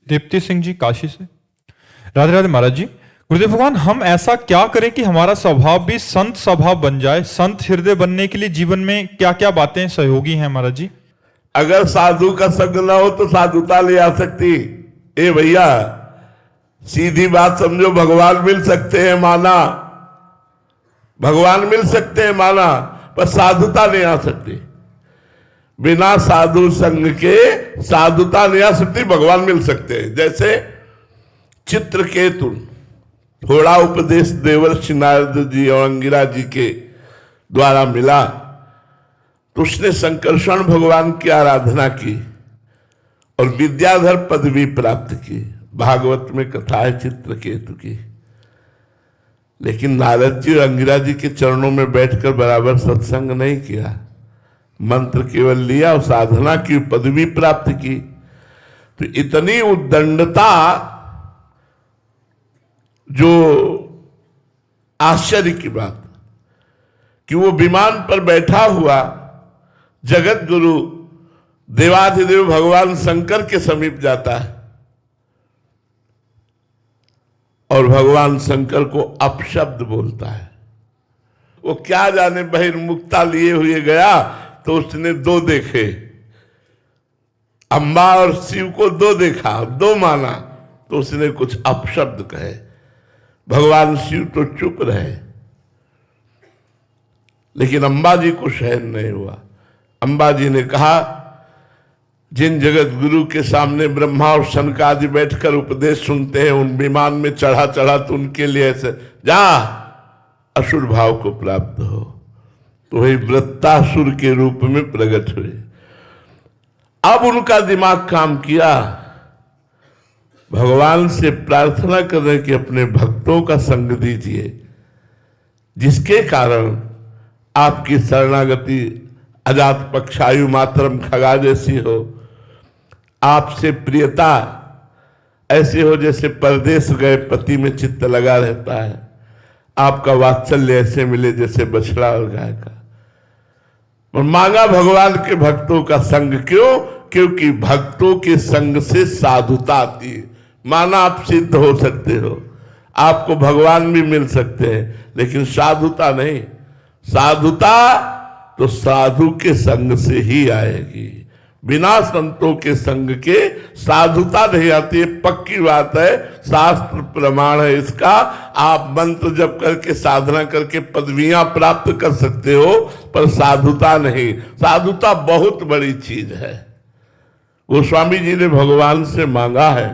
दीप्ति सिंह जी काशी से। राधे राधे महाराज जी। गुरुदेव भगवान, हम ऐसा क्या करें कि हमारा स्वभाव भी संत स्वभाव बन जाए? संत हृदय बनने के लिए जीवन में क्या क्या बातें सहयोगी हैं महाराज जी? अगर साधु का संग ना हो तो साधुता ले आ सकती। ए भैया, सीधी बात समझो, भगवान मिल सकते हैं माना, भगवान मिल सकते हैं माना, पर साधुता नहीं आ सकती। बिना साधु संग के साधुता नहीं आ सकती, भगवान मिल सकते हैं। जैसे चित्रकेतु, थोड़ा उपदेश देवर्षि नारद जी और अंगिरा जी के द्वारा मिला तो उसने संकर्षण भगवान की आराधना की और विद्याधर पदवी प्राप्त की। भागवत में कथा है चित्रकेतु की। लेकिन नारद जी और अंगिरा जी के चरणों में बैठकर बराबर सत्संग नहीं किया, मंत्र केवल लिया और साधना की, पदवी प्राप्त की। तो इतनी उद्दंडता, जो आश्चर्य की बात कि वो विमान पर बैठा हुआ जगत गुरु देवाधिदेव भगवान शंकर के समीप जाता है और भगवान शंकर को अपशब्द बोलता है। वो क्या जाने बहिर्मुखता लिए हुए गया तो उसने दो देखे, अम्बा और शिव को दो देखा, दो माना, तो उसने कुछ अपशब्द कहे। भगवान शिव तो चुप रहे, लेकिन अंबा जी को सहन नहीं हुआ। अंबा जी ने कहा, जिन जगत गुरु के सामने ब्रह्मा और शनकादि बैठकर उपदेश सुनते हैं, उन विमान में चढ़ा चढ़ा तो उनके लिए ऐसे जा असुर भाव को प्राप्त हो। तो वही वृत्तासुर के रूप में प्रकट हुए। अब उनका दिमाग काम किया, भगवान से प्रार्थना करें कि अपने भक्तों का संग दीजिए, जिसके कारण आपकी शरणागति अजात पक्षायु मातरम खगा जैसी हो, आपसे प्रियता ऐसे हो जैसे परदेश गए पति में चित्त लगा रहता है, आपका वात्सल्य ऐसे मिले जैसे बछड़ा और गाय का। और मांगा भगवान के भक्तों का संग। क्यों? क्योंकि भक्तों के संग से साधुता आती है। माना आप सिद्ध हो सकते हो, आपको भगवान भी मिल सकते हैं, लेकिन साधुता नहीं। साधुता तो साधु के संग से ही आएगी, बिना संतों के संग के साधुता नहीं आती है। पक्की बात है, शास्त्र प्रमाण है इसका। आप मंत्र जप करके साधना करके पदवियां प्राप्त कर सकते हो, पर साधुता नहीं। साधुता बहुत बड़ी चीज है। गोस्वामी जी ने भगवान से मांगा है,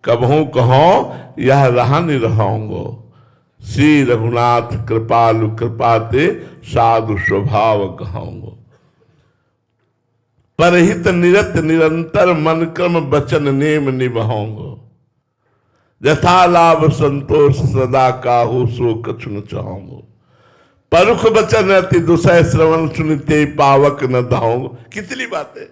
कबहू कहो यह रहा निरहोंगो, श्री रघुनाथ कृपालु कृपाते साधु स्वभाव कहोंगो। परहित निरत निरंतर मन क्रम वचन नेम निभाओंगो, यथा लाभ संतोष सदा काहू सो कछु न चाहोंगो। परुख वचन अति दुसह श्रवण सुनते पावक न धाओंगो। कितनी बातें!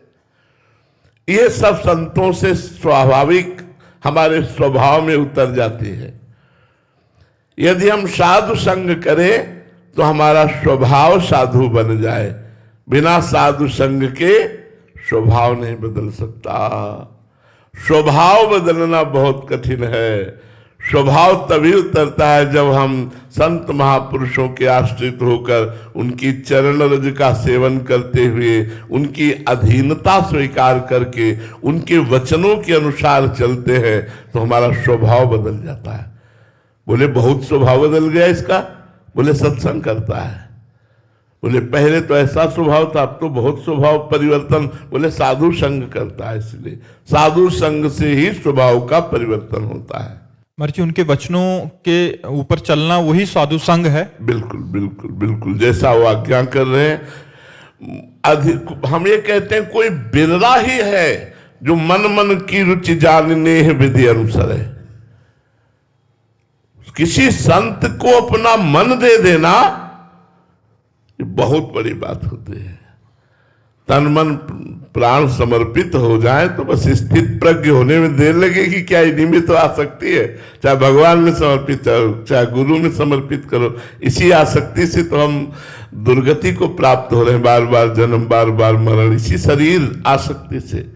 ये सब संतों से स्वाभाविक हमारे स्वभाव में उतर जाती है। यदि हम साधु संग करें तो हमारा स्वभाव साधु बन जाए। बिना साधु संग के स्वभाव नहीं बदल सकता। स्वभाव बदलना बहुत कठिन है। स्वभाव तभी उतरता है जब हम संत महापुरुषों के आश्रित होकर उनकी चरण रज का सेवन करते हुए, उनकी अधीनता स्वीकार करके, उनके वचनों के अनुसार चलते हैं, तो हमारा स्वभाव बदल जाता है। बोले बहुत स्वभाव बदल गया इसका? बोले सत्संग करता है। बोले पहले तो ऐसा स्वभाव था, अब तो बहुत स्वभाव परिवर्तन। बोले साधु संग करता है, इसलिए साधु संग से ही स्वभाव का परिवर्तन होता है। मर्जी उनके वचनों के ऊपर चलना वही साधु संग है। बिल्कुल बिल्कुल बिल्कुल, जैसा वो आज्ञा कर रहे हैं। हम ये कहते हैं कोई बिरला ही है जो मन मन की रुचि जानने है विधि अनुसार है। किसी संत को अपना मन दे देना ये बहुत बड़ी बात होती है। तन मन प्राण समर्पित हो जाए तो बस स्थित प्रज्ञ होने में देर लगेगी क्या? इन्हीं में तो आ सकती है। चाहे भगवान में समर्पित करो, चाहे गुरु में समर्पित करो। इसी आसक्ति से तो हम दुर्गति को प्राप्त हो रहे हैं, बार बार जन्म, बार बार मरण, इसी शरीर आसक्ति से।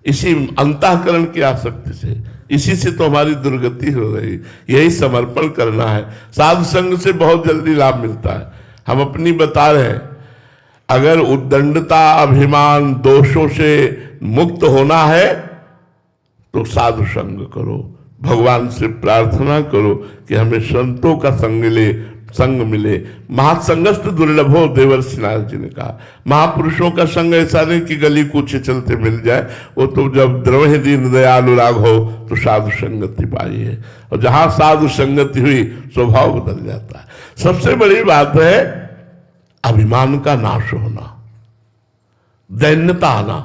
इसी अंतःकरण की आसक्ति से, इसी से तो हमारी दुर्गति हो रही। यही समर्पण करना है। साधु संग से बहुत जल्दी लाभ मिलता है। हम अपनी बता रहे हैं, अगर उद्दंडता, अभिमान, दोषों से मुक्त होना है तो साधु संग करो, भगवान से प्रार्थना करो कि हमें संतों का संग मिले। महासंगस्त दुर्लभो, देवर्षि नारद जी ने कहा। महापुरुषों का संग ऐसा नहीं कि गली कूचे चलते मिल जाए, वो तो जब द्रवहि दीन दयालु राग हो तो साधु संगति पाई है, और जहां साधु संगति हुई स्वभाव बदल जाता है। सबसे बड़ी बात है अभिमान का नाश होना, दैन्यता आना,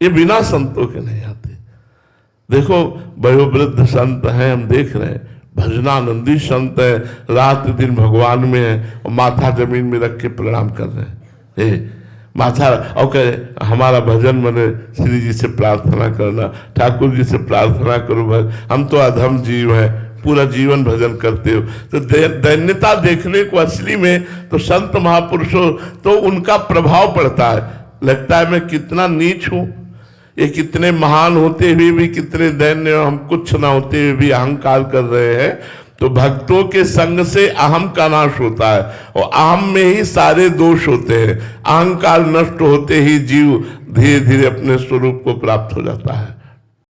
ये बिना संतों के नहीं आते। देखो वयोवृद्ध संत हैं, हम देख रहे हैं, भजनानंदी संत है, रात दिन भगवान में है और माथा जमीन में रख के प्रणाम कर रहे हैं। माथा और कहे हमारा भजन बने, श्री जी से प्रार्थना करना, ठाकुर जी से प्रार्थना करो, हम तो अधम जीव हैं, पूरा जीवन भजन करते हो। तो दैन्यता देखने को असली में तो संत महापुरुषों तो उनका प्रभाव पड़ता है। लगता है मैं कितना नीच हूं, ये कितने महान होते हुए भी कितने दैन्य, हम कुछ ना होते हुए भी अहंकार कर रहे हैं। तो भक्तों के संग से अहम का नाश होता है, और अहम में ही सारे दोष होते हैं। अहंकार नष्ट होते ही जीव धीरे धीरे अपने स्वरूप को प्राप्त हो जाता है।